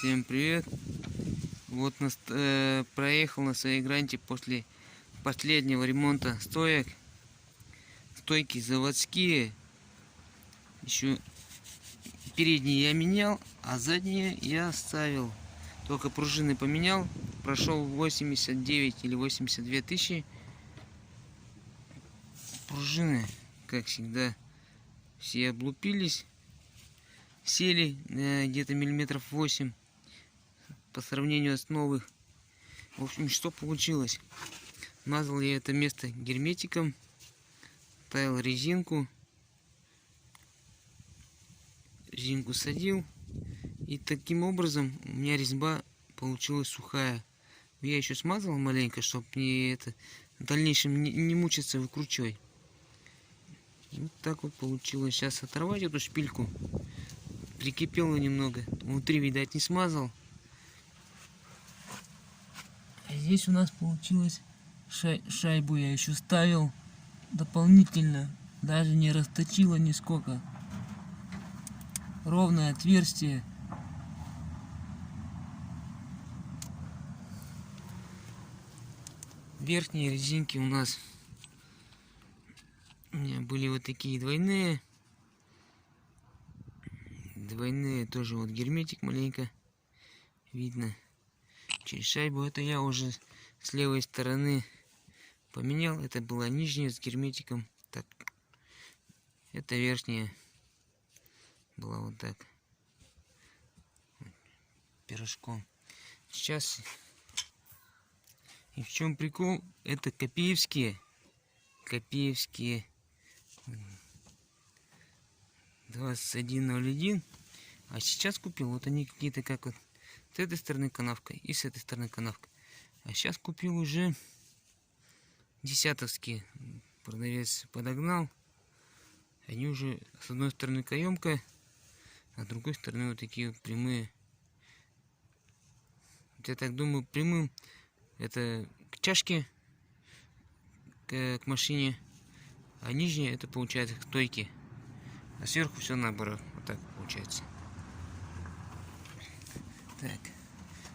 Всем привет! Вот проехал на своей гранте после последнего ремонта стоек. Стойки заводские. Еще передние я менял, а задние я оставил. Только пружины поменял. Прошел 89 или 82 тысячи. Пружины, как всегда, все облупились. Сели где-то миллиметров 8 по сравнению с новых. В общем, что получилось? Мазал я это место герметиком, ставил резинку садил, и таким образом у меня резьба получилась сухая. Я еще смазал маленько, чтобы не это в дальнейшем не мучиться выкручивать. Вот так вот получилось. Сейчас оторвать эту шпильку. Прикипело немного. Внутри, видать, не смазал. А здесь у нас получилось шайбу я еще ставил дополнительно. Даже не расточило нисколько. Ровное отверстие. Верхние резинки у нас были вот такие двойные. Двойные тоже вот герметик маленько видно через шайбу. Это я уже с левой стороны поменял. Это была нижняя с герметиком. Так, это верхняя была вот так пирожком. Сейчас и в чем прикол? Это копеевские 2101. А сейчас купил, вот они какие-то как вот с этой стороны канавка и с этой стороны канавка. А сейчас купил уже десятовские. Продавец подогнал. Они уже с одной стороны каемка, а с другой стороны вот такие вот прямые. Вот я так думаю, прямым это к чашке, к машине, а нижние это получается к стойке. А сверху все наоборот. Вот так получается. Так.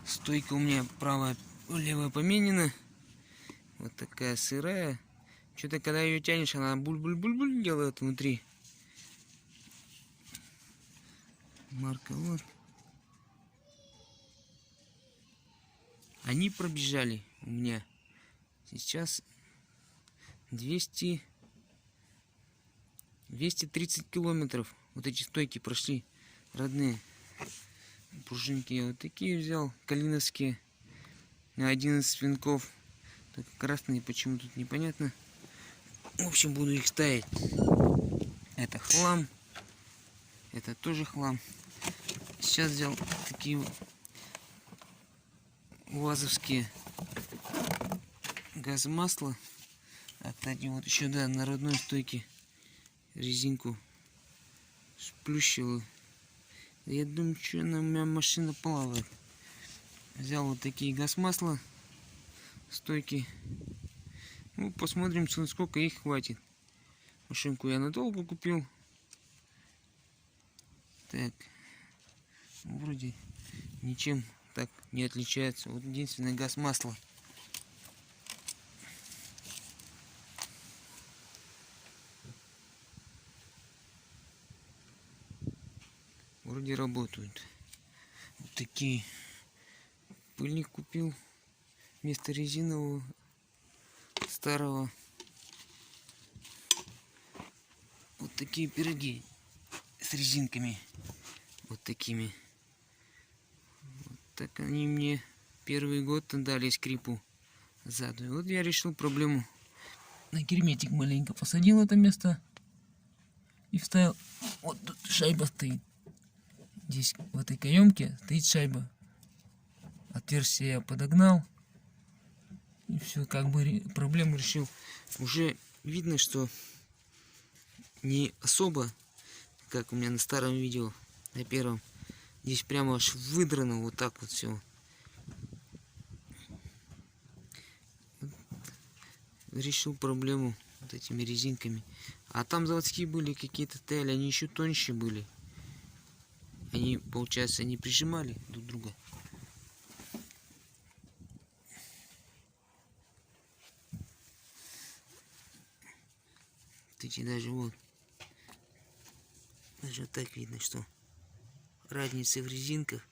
Стойка у меня правая, левая поменена. Вот такая сырая. Что-то когда ее тянешь, она буль-буль-буль-буль делает внутри. Марка вот. Они пробежали у меня. Сейчас 230 километров. Вот эти стойки прошли родные. Пружинки я вот такие взял, калиновские, на 11 винков. Только красные, почему тут непонятно. В общем, буду их ставить. Это хлам, это тоже хлам. Сейчас взял такие УАЗовские газ-масло. Отдадим вот еще, да, на родной стойке резинку сплющил. Я думаю, что на меня машина плавает. Взял вот такие газ-масла, стойки. Ну, посмотрим, сколько их хватит. Машинку я надолго купил. Так, вроде ничем так не отличается. Вот единственное газ-масло. Вроде работают. Вот такие. Пыльник купил вместо резинового старого. Вот такие пироги с резинками. Вот такими. Вот так они мне первый год дали скрипу сзаду. И вот я решил проблему. На герметик маленько посадил это место и вставил. Вот тут шайба стоит. Здесь в этой каемке стоит шайба. Отверстие я подогнал. И все, как бы проблему решил. Уже видно, что не особо, как у меня на старом видео, на первом. Здесь прямо аж выдрано вот так вот все. Решил проблему вот этими резинками. А там заводские были какие-то стояли, они еще тоньше были. они, получается, не прижимали друг друга. Эти даже вот, даже вот так видно, что разница в резинках.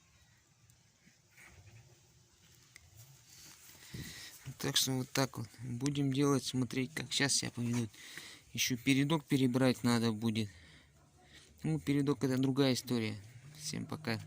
Так что вот так вот будем делать, смотреть, как сейчас себя поведут. Еще передок перебрать надо будет. Ну, передок это другая история. Всем пока.